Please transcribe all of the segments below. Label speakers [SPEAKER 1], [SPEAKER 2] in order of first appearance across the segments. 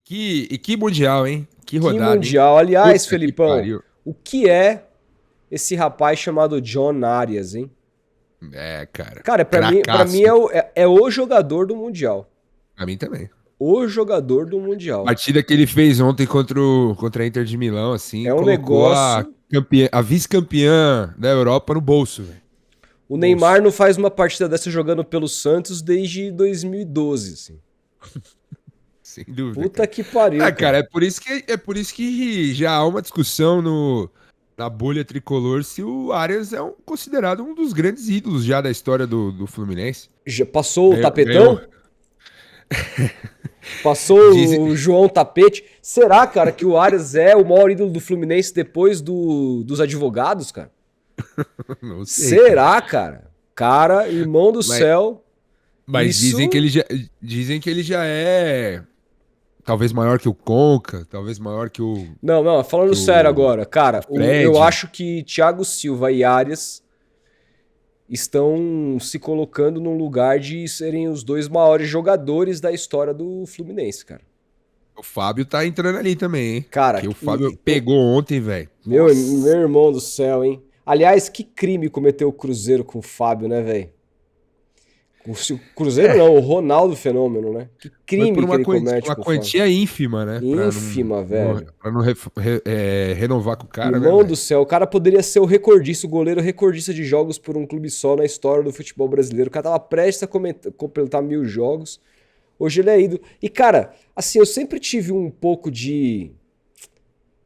[SPEAKER 1] Que mundial, hein? Que
[SPEAKER 2] Que
[SPEAKER 1] rodada, hein?
[SPEAKER 2] mundial. Aliás,
[SPEAKER 1] Puta que
[SPEAKER 2] Felipão,
[SPEAKER 1] pariu.
[SPEAKER 2] o que é esse rapaz chamado John Arias, hein?
[SPEAKER 1] É, cara.
[SPEAKER 2] Cara, pra mim
[SPEAKER 1] Cracaço,
[SPEAKER 2] é
[SPEAKER 1] hein?
[SPEAKER 2] o jogador do Mundial.
[SPEAKER 1] Pra mim também.
[SPEAKER 2] O jogador do Mundial.
[SPEAKER 1] Partida que ele fez ontem contra a Inter de Milão, assim,
[SPEAKER 2] É um
[SPEAKER 1] colocou a,
[SPEAKER 2] negócio.
[SPEAKER 1] a vice-campeã da Europa no bolso, velho.
[SPEAKER 2] O Neymar
[SPEAKER 1] Bolso.
[SPEAKER 2] não faz uma partida dessa jogando pelo Santos desde 2012, assim.
[SPEAKER 1] Sem dúvida,
[SPEAKER 2] Puta
[SPEAKER 1] cara.
[SPEAKER 2] que pariu,
[SPEAKER 1] Ah,
[SPEAKER 2] cara.
[SPEAKER 1] cara, é por isso que já há uma discussão na bolha tricolor se o Arias é considerado um dos grandes ídolos já da história do Fluminense.
[SPEAKER 2] Já passou o
[SPEAKER 1] Ganhou.
[SPEAKER 2] tapetão? Passou
[SPEAKER 1] Dizem,
[SPEAKER 2] o João Tapete. Será, cara, que o Arias é o maior ídolo do Fluminense depois dos advogados, cara?
[SPEAKER 1] não sei, cara.
[SPEAKER 2] Será, cara? Cara, irmão do
[SPEAKER 1] Mas,
[SPEAKER 2] céu,
[SPEAKER 1] mas
[SPEAKER 2] isso.
[SPEAKER 1] dizem que ele já é talvez maior que o Conca, talvez maior
[SPEAKER 2] Não, não, falando
[SPEAKER 1] que
[SPEAKER 2] sério
[SPEAKER 1] o
[SPEAKER 2] agora, cara, eu
[SPEAKER 1] Fred.
[SPEAKER 2] acho que Thiago Silva e Arias estão se colocando num lugar de serem os dois maiores jogadores da história do Fluminense, cara.
[SPEAKER 1] O Fábio tá entrando ali também, hein?
[SPEAKER 2] Cara,
[SPEAKER 1] Que o Fábio pegou ontem, velho.
[SPEAKER 2] meu
[SPEAKER 1] Nossa.
[SPEAKER 2] irmão do céu, hein? Aliás, que crime cometeu o Cruzeiro com o Fábio, né, velho? O Cruzeiro
[SPEAKER 1] É,
[SPEAKER 2] não, o Ronaldo Fenômeno, né? Que
[SPEAKER 1] foi por
[SPEAKER 2] crime que ele comete
[SPEAKER 1] uma
[SPEAKER 2] com o Fábio.
[SPEAKER 1] quantia ínfima, né?
[SPEAKER 2] Ínfima, velho.
[SPEAKER 1] Pra não renovar com o cara, né,
[SPEAKER 2] Irmão do
[SPEAKER 1] velho?
[SPEAKER 2] céu, o cara poderia ser o recordista, o goleiro recordista de jogos por um clube só na história do futebol brasileiro. O cara tava prestes a completar 1.000 jogos. Hoje ele é ídolo. E, cara, assim, eu sempre tive um pouco de.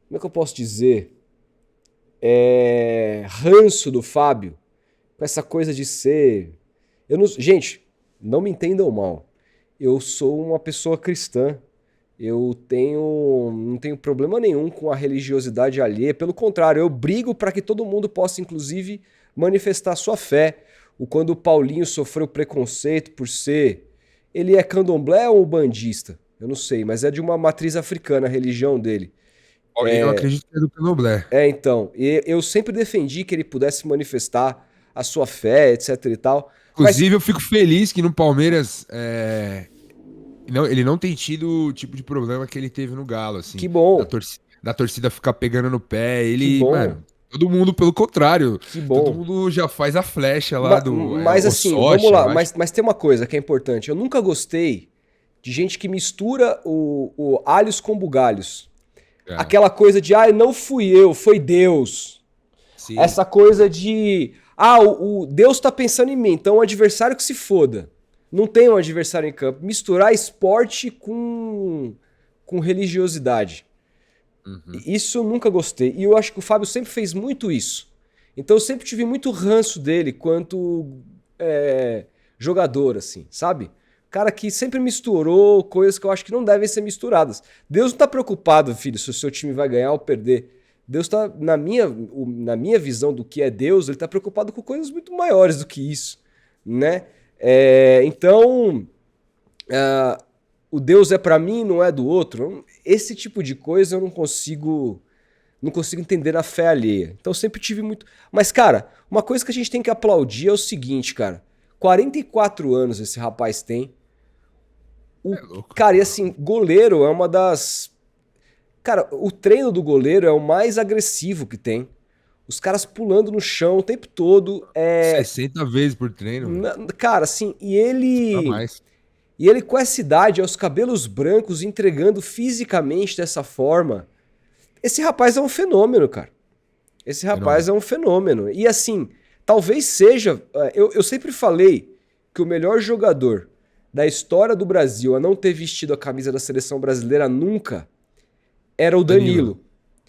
[SPEAKER 2] Como é que eu posso dizer? Ranço do Fábio. Com essa coisa de ser. Eu não... Gente, não me entendam mal. Eu sou uma pessoa cristã. Não tenho problema nenhum com a religiosidade alheia. Pelo contrário, eu brigo para que todo mundo possa, inclusive, manifestar sua fé. Quando o Paulinho sofreu preconceito por ser. Ele é candomblé ou bandista? Eu não sei, mas é de uma matriz africana a religião dele.
[SPEAKER 1] Paulinho, eu acredito que é do Candomblé.
[SPEAKER 2] Então, eu sempre defendi que ele pudesse manifestar a sua fé, etc e tal. Mas
[SPEAKER 1] Inclusive, eu fico feliz que no Palmeiras ele não tem tido o tipo de problema que ele teve no Galo, assim,
[SPEAKER 2] que bom,
[SPEAKER 1] da torcida ficar pegando no pé.
[SPEAKER 2] que
[SPEAKER 1] Ele,
[SPEAKER 2] bom,
[SPEAKER 1] mano, todo mundo, pelo contrário,
[SPEAKER 2] que
[SPEAKER 1] todo
[SPEAKER 2] bom.
[SPEAKER 1] mundo já faz a flecha lá do
[SPEAKER 2] Mas assim, vamos
[SPEAKER 1] Socha,
[SPEAKER 2] lá.
[SPEAKER 1] eu acho.
[SPEAKER 2] Mas tem uma coisa que é importante. Eu nunca gostei de gente que mistura o alhos com bugalhos.
[SPEAKER 1] É,
[SPEAKER 2] Aquela coisa de, não fui eu, foi Deus.
[SPEAKER 1] sim.
[SPEAKER 2] Essa coisa de, o Deus tá pensando em mim, então o adversário que se foda. Não tem um adversário em campo. Misturar esporte com religiosidade.
[SPEAKER 1] Uhum.
[SPEAKER 2] Isso eu nunca gostei. E eu acho que o Fábio sempre fez muito isso. Então eu sempre tive muito ranço dele quanto jogador, assim, sabe? Cara que sempre misturou coisas que eu acho que não devem ser misturadas. Deus não tá preocupado, filho, se o seu time vai ganhar ou perder. Deus tá, na minha visão do que é Deus, ele tá preocupado com coisas muito maiores do que isso, né? Então, o Deus é pra mim, não é do outro. Esse tipo de coisa eu não consigo entender na fé alheia. Então eu sempre tive muito. Mas, cara, uma coisa que a gente tem que aplaudir é o seguinte, cara. 44 anos esse rapaz tem.
[SPEAKER 1] É louco.
[SPEAKER 2] Cara, e assim, goleiro é uma das. Cara, o treino do goleiro é o mais agressivo que tem. Os caras pulando no chão o tempo todo.
[SPEAKER 1] 60 vezes por treino, velho.
[SPEAKER 2] Cara, assim, e
[SPEAKER 1] Pra
[SPEAKER 2] ele.
[SPEAKER 1] mais.
[SPEAKER 2] E ele com essa idade, aos cabelos brancos, entregando fisicamente dessa forma. Esse rapaz é um fenômeno, cara. Esse rapaz
[SPEAKER 1] Fenômeno.
[SPEAKER 2] é um fenômeno. E assim, talvez seja. Eu sempre falei que o melhor jogador da história do Brasil a não ter vestido a camisa da seleção brasileira nunca era o
[SPEAKER 1] Danilo.
[SPEAKER 2] Danilo.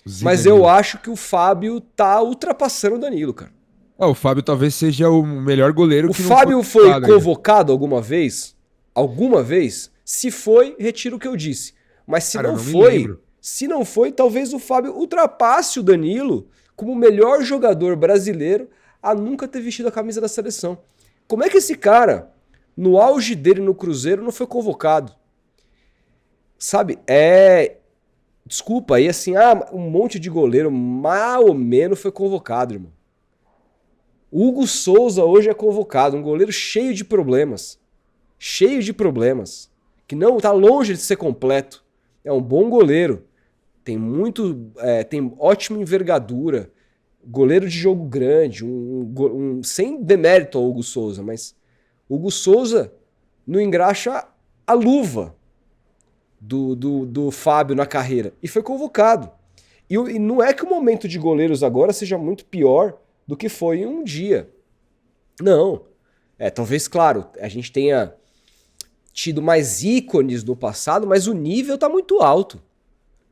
[SPEAKER 1] O Zé
[SPEAKER 2] Mas eu
[SPEAKER 1] Danilo.
[SPEAKER 2] acho que o Fábio tá ultrapassando o Danilo, cara.
[SPEAKER 1] Ah, o Fábio talvez seja o melhor goleiro
[SPEAKER 2] O
[SPEAKER 1] que não foi
[SPEAKER 2] Fábio foi
[SPEAKER 1] convocado ainda.
[SPEAKER 2] convocado alguma vez? Alguma vez? Se foi, retiro o que eu disse. Mas
[SPEAKER 1] Cara, eu não me lembro.
[SPEAKER 2] se não foi, talvez o Fábio ultrapasse o Danilo como o melhor jogador brasileiro a nunca ter vestido a camisa da seleção. Como é que esse cara, no auge dele no Cruzeiro, não foi convocado? Sabe? Desculpa aí, assim, um monte de goleiro mal ou menos foi convocado, irmão. Hugo Souza hoje é convocado, um goleiro cheio de problemas. Cheio de problemas. Que não tá longe de ser completo. É um bom goleiro. Tem muito. Tem ótima envergadura. Goleiro de jogo grande. Sem demérito ao Hugo Souza, mas Hugo Souza não engraxa a luva do Fábio na carreira. E foi convocado. E não é que o momento de goleiros agora seja muito pior do que foi em um dia. Não. Talvez, claro, a gente tenha tido mais ícones no passado, mas o nível tá muito alto.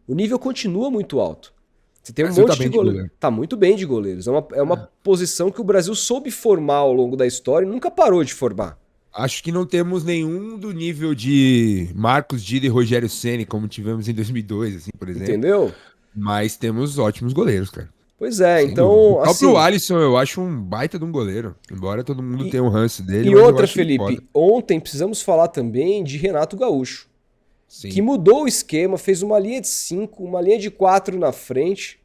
[SPEAKER 2] O nível continua muito alto. Você tem um monte de goleiro. Tá muito bem de goleiros. É uma posição que o Brasil soube formar ao longo da história e nunca parou de formar.
[SPEAKER 1] Acho que não temos nenhum do nível de Marcos Dida e Rogério Ceni, como tivemos em 2002, assim, por exemplo.
[SPEAKER 2] Entendeu?
[SPEAKER 1] Mas temos ótimos goleiros, cara.
[SPEAKER 2] Pois é,
[SPEAKER 1] Sem
[SPEAKER 2] então.
[SPEAKER 1] dúvida. O próprio
[SPEAKER 2] assim,
[SPEAKER 1] Alisson eu acho um baita de um goleiro. Embora todo mundo tenha um ranço dele.
[SPEAKER 2] E
[SPEAKER 1] mas
[SPEAKER 2] outra,
[SPEAKER 1] eu acho ele
[SPEAKER 2] Felipe,
[SPEAKER 1] foda.
[SPEAKER 2] ontem precisamos falar também de Renato Gaúcho,
[SPEAKER 1] Sim.
[SPEAKER 2] que mudou o esquema, fez uma linha de 5, uma linha de 4 na frente,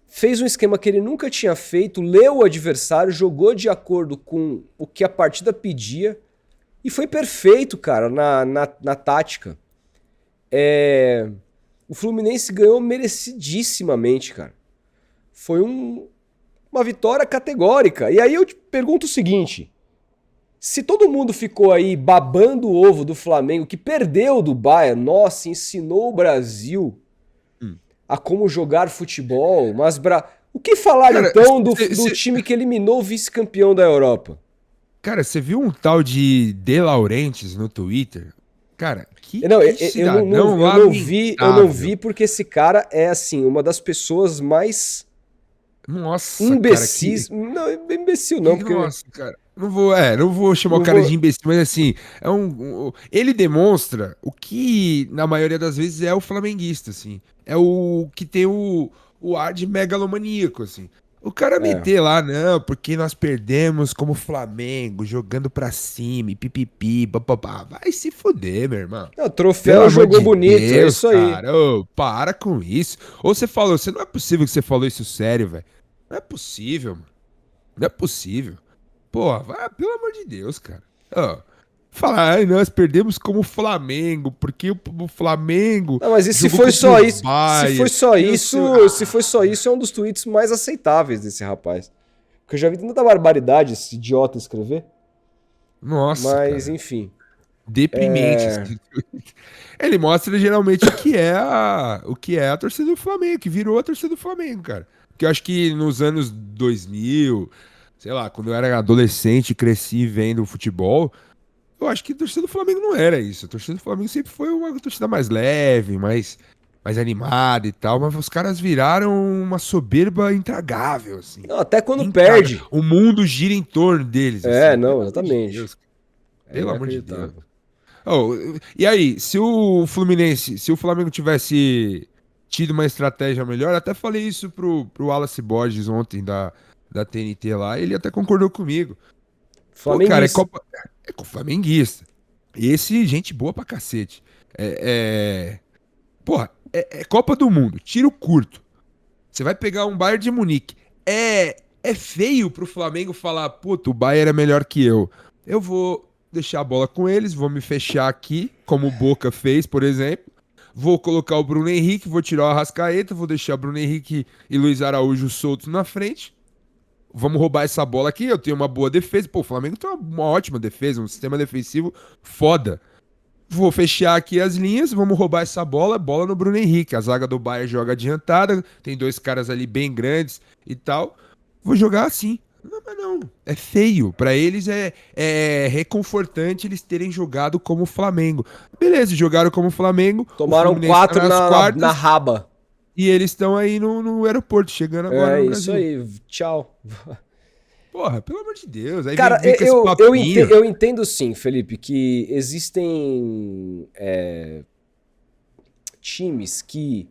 [SPEAKER 2] fez um esquema que ele nunca tinha feito, leu o adversário, jogou de acordo com o que a partida pedia e foi perfeito, cara, na tática. O Fluminense ganhou merecidissimamente, cara. Foi uma vitória categórica. E aí eu te pergunto o seguinte: se todo mundo ficou aí babando o ovo do Flamengo, que perdeu do Bayern, nossa, ensinou o Brasil a como jogar futebol, mas o que falar, cara, então do time que eliminou o vice-campeão da Europa?
[SPEAKER 1] Cara, você viu um tal de Laurentiis no Twitter? Cara,
[SPEAKER 2] eu não vi porque esse cara é, assim, uma das pessoas mais...
[SPEAKER 1] Nossa,
[SPEAKER 2] imbecis.
[SPEAKER 1] cara,
[SPEAKER 2] não, imbecil não, porque...
[SPEAKER 1] Nossa, cara. Não vou chamar o cara de imbecil, mas assim, ele demonstra o que, na maioria das vezes, é o flamenguista, assim. É o que tem o ar de megalomaníaco, assim. O cara meter lá, não, porque nós perdemos como Flamengo, jogando pra cima, e pipipi, papapá. Vai se fuder, meu irmão.
[SPEAKER 2] O troféu jogou bonito, Deus, é isso aí.
[SPEAKER 1] Cara, para com isso. Ou você falou, não é possível que você falou isso sério, velho. Não é possível, mano. Não é possível. Pô, vai, pelo amor de Deus, cara. Falar, nós perdemos como Flamengo, porque o Flamengo.
[SPEAKER 2] Não, mas e se foi só isso? Se foi só isso, é um dos tweets mais aceitáveis desse rapaz. Porque eu já vi tanta barbaridade esse idiota escrever.
[SPEAKER 1] Nossa.
[SPEAKER 2] Mas,
[SPEAKER 1] cara.
[SPEAKER 2] enfim.
[SPEAKER 1] Deprimente. Ele mostra geralmente o que é a torcida do Flamengo, que virou a torcida do Flamengo, cara. Porque eu acho que nos anos 2000, sei lá, quando eu era adolescente e cresci vendo futebol, eu acho que a torcida do Flamengo não era isso. A torcida do Flamengo sempre foi uma torcida mais leve, mais animada e tal, mas os caras viraram uma soberba intragável, assim.
[SPEAKER 2] Não, até quando perde.
[SPEAKER 1] O mundo gira em torno deles.
[SPEAKER 2] Assim, não, exatamente.
[SPEAKER 1] De Deus, pelo amor de Deus. E aí, se o Flamengo tivesse tido uma estratégia melhor, até falei isso pro Wallace Borges ontem da TNT lá, ele até concordou comigo. Pô, cara, é flamenguista. Esse, gente boa pra cacete. Porra, é Copa do Mundo, tiro curto. Você vai pegar um Bayern de Munique. É feio pro Flamengo falar, puta, o Bayern é melhor que eu. Eu vou deixar a bola com eles, vou me fechar aqui, como o Boca fez, por exemplo. Vou colocar o Bruno Henrique, vou tirar o Arrascaeta, vou deixar o Bruno Henrique e Luiz Araújo soltos na frente. Vamos roubar essa bola aqui, eu tenho uma boa defesa. Pô, o Flamengo tem uma ótima defesa, um sistema defensivo foda. Vou fechar aqui as linhas, vamos roubar essa bola no Bruno Henrique. A zaga do Bayern joga adiantada, tem dois caras ali bem grandes e tal. Vou jogar assim. Não, mas não. É feio. Pra eles é reconfortante eles terem jogado como o Flamengo. Beleza, jogaram como o Flamengo.
[SPEAKER 2] Tomaram 4 na raba.
[SPEAKER 1] E eles estão aí no aeroporto, chegando agora no Brasil.
[SPEAKER 2] É isso aí. Tchau.
[SPEAKER 1] Porra, pelo amor de Deus. Aí
[SPEAKER 2] cara, eu entendo sim, Felipe, que existem times que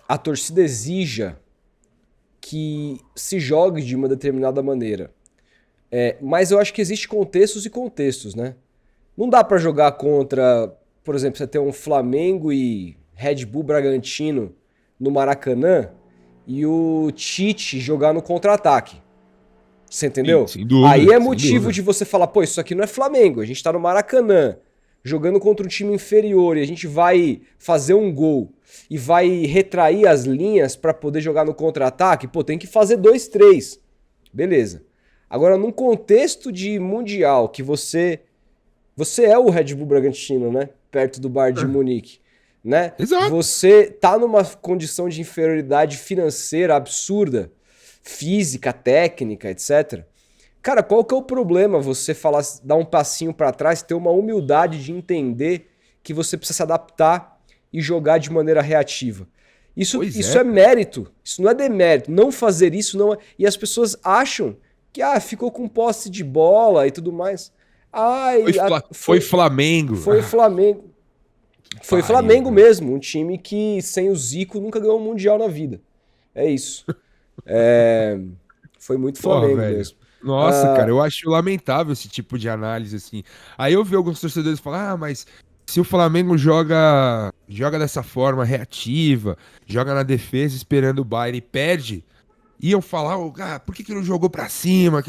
[SPEAKER 2] a torcida exija que se jogue de uma determinada maneira. Mas eu acho que existe contextos e contextos, né? Não dá pra jogar contra, por exemplo, você ter um Flamengo e Red Bull Bragantino no Maracanã e o Tite jogar no contra-ataque. Você entendeu?
[SPEAKER 1] Sim, sem dúvida,
[SPEAKER 2] aí é motivo de você falar, pô, isso aqui não é Flamengo, a gente tá no Maracanã. jogando contra um time inferior e a gente vai fazer um gol e vai retrair as linhas para poder jogar no contra-ataque, pô, tem que fazer 2-3. Beleza. Agora, num contexto de mundial, que você é o Red Bull Bragantino, né? Perto do Bayern de Munique, né?
[SPEAKER 1] Exato.
[SPEAKER 2] Você tá numa condição de inferioridade financeira absurda, física, técnica, etc. Cara, qual que é o problema você falar, dar um passinho pra trás, ter uma humildade de entender que você precisa se adaptar e jogar de maneira reativa? Isso é mérito, isso não é demérito. Não fazer isso não é... E as pessoas acham que ficou com posse de bola e tudo mais.
[SPEAKER 1] Foi Flamengo.
[SPEAKER 2] Foi Flamengo. Foi Flamengo mesmo, um time que sem o Zico nunca ganhou um Mundial na vida. É isso. Foi muito Flamengo mesmo.
[SPEAKER 1] Nossa, cara, eu acho lamentável esse tipo de análise, assim. Aí eu vi alguns torcedores falar, mas se o Flamengo joga dessa forma reativa, joga na defesa esperando o Bayern e perde, iam falar, por que não jogou pra cima?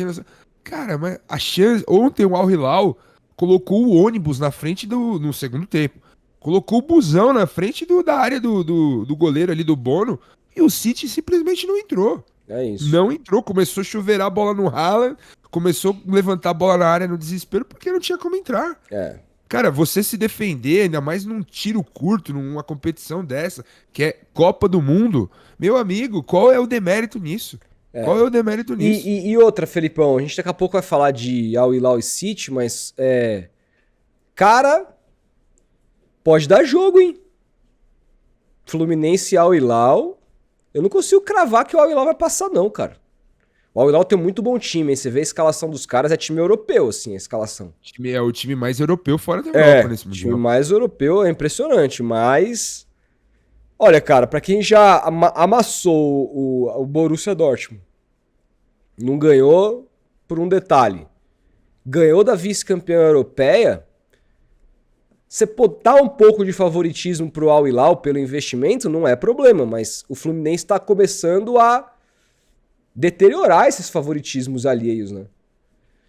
[SPEAKER 1] Cara, mas a chance... Ontem o Al Hilal colocou o ônibus na frente no segundo tempo. Colocou o busão na frente da área do goleiro ali, do Bono, e o City simplesmente não entrou.
[SPEAKER 2] É isso.
[SPEAKER 1] Não entrou, começou a chuveirar a bola no Haaland, começou a levantar a bola na área no desespero, porque não tinha como entrar. Cara, você se defender, ainda mais num tiro curto, numa competição dessa, que é Copa do Mundo, meu amigo, qual é o demérito nisso? Qual é o demérito nisso?
[SPEAKER 2] E outra, Felipão, a gente daqui a pouco vai falar de Al Hilal e City, mas cara, pode dar jogo, hein? Fluminense e Al Hilal, eu não consigo cravar que o Al Hilal vai passar não, cara. O Al Hilal tem um muito bom time, hein? Você vê a escalação dos caras, é time europeu, assim, a escalação.
[SPEAKER 1] É o time mais europeu fora da Europa nesse
[SPEAKER 2] Mundial. O time mais europeu é impressionante, mas... Olha, cara, pra quem já amassou o Borussia Dortmund, não ganhou por um detalhe, ganhou da vice-campeã europeia, você botar um pouco de favoritismo pro Al Hilal pelo investimento não é problema, mas o Fluminense está começando a deteriorar esses favoritismos alheios, né?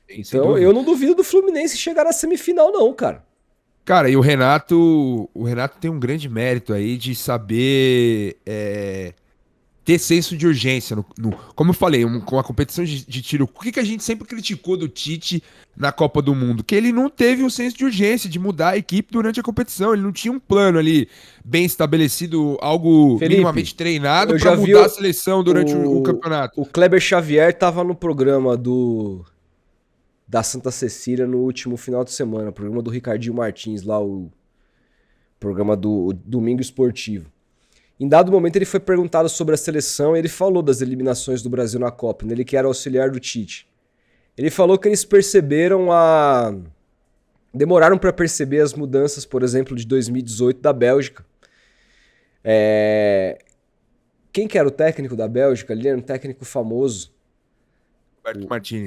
[SPEAKER 2] Então eu não duvido do Fluminense chegar na semifinal não, cara.
[SPEAKER 1] Cara, e o Renato tem um grande mérito aí de saber ter senso de urgência. Como eu falei, com a competição de tiro, o que a gente sempre criticou do Tite na Copa do Mundo? Que ele não teve o senso de urgência de mudar a equipe durante a competição. Ele não tinha um plano ali bem estabelecido, algo
[SPEAKER 2] Felipe,
[SPEAKER 1] minimamente treinado para mudar a seleção durante o campeonato.
[SPEAKER 2] O Kleber Xavier estava no programa da Santa Cecília no último final de semana, programa do Ricardinho Martins, lá o programa do Domingo Esportivo. Em dado momento ele foi perguntado sobre a seleção e ele falou das eliminações do Brasil na Copa, ele que era auxiliar do Tite. Ele falou que eles demoraram para perceber as mudanças, por exemplo, de 2018 da Bélgica. Quem que era o técnico da Bélgica? Ele era um técnico famoso.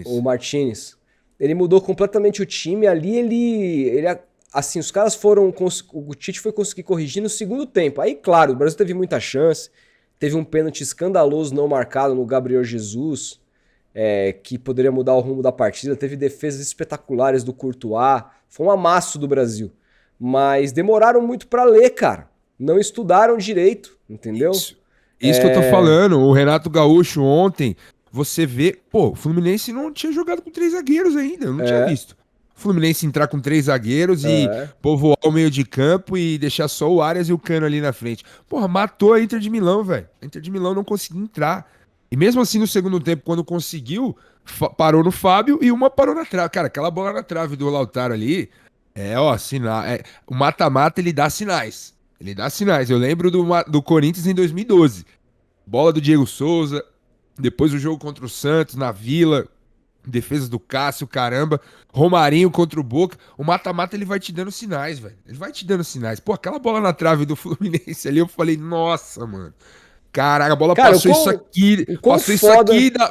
[SPEAKER 2] O Martínez. Ele mudou completamente o time. Ali ele assim, os caras o Tite foi conseguir corrigir no segundo tempo. Aí, claro, o Brasil teve muita chance. Teve um pênalti escandaloso não marcado no Gabriel Jesus, que poderia mudar o rumo da partida. Teve defesas espetaculares do Courtois. Foi um amasso do Brasil. Mas demoraram muito pra ler, cara. Não estudaram direito, entendeu?
[SPEAKER 1] Isso que eu tô falando. O Renato Gaúcho ontem... Você vê, o Fluminense não tinha jogado com 3 zagueiros ainda, eu não tinha visto. O Fluminense entrar com 3 zagueiros e povoar o meio de campo e deixar só o Arias e o Cano ali na frente. Matou a Inter de Milão, velho. A Inter de Milão não conseguia entrar. E mesmo assim, no segundo tempo, quando conseguiu, parou no Fábio e uma parou na trave. Cara, aquela bola na trave do Lautaro ali, sinal. O mata-mata, ele dá sinais. Ele dá sinais. Eu lembro do Corinthians em 2012. Bola do Diego Souza. Depois o jogo contra o Santos, na Vila, defesa do Cássio, caramba. Romarinho contra o Boca. O mata-mata, ele vai te dando sinais, velho. Ele vai te dando sinais. Aquela bola na trave do Fluminense ali, eu falei, nossa, mano. Caraca, a bola passou isso aqui.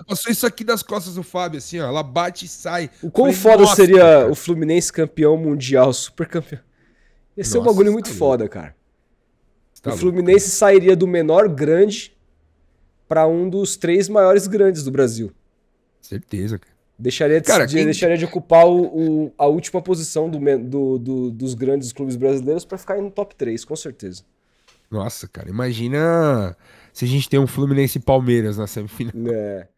[SPEAKER 1] Passou isso aqui das costas do Fábio, assim, ó. Ela bate e sai.
[SPEAKER 2] O quão foda seria cara. O Fluminense campeão mundial, super campeão. Ia ser um bagulho muito foda, cara. O Fluminense sairia do menor grande para um dos 3 maiores grandes do Brasil.
[SPEAKER 1] Certeza, cara. Cara,
[SPEAKER 2] deixaria de ocupar a última posição dos grandes clubes brasileiros para ficar no top 3, com certeza.
[SPEAKER 1] Nossa, cara, imagina se a gente tem um Fluminense e Palmeiras na semifinal.
[SPEAKER 2] É.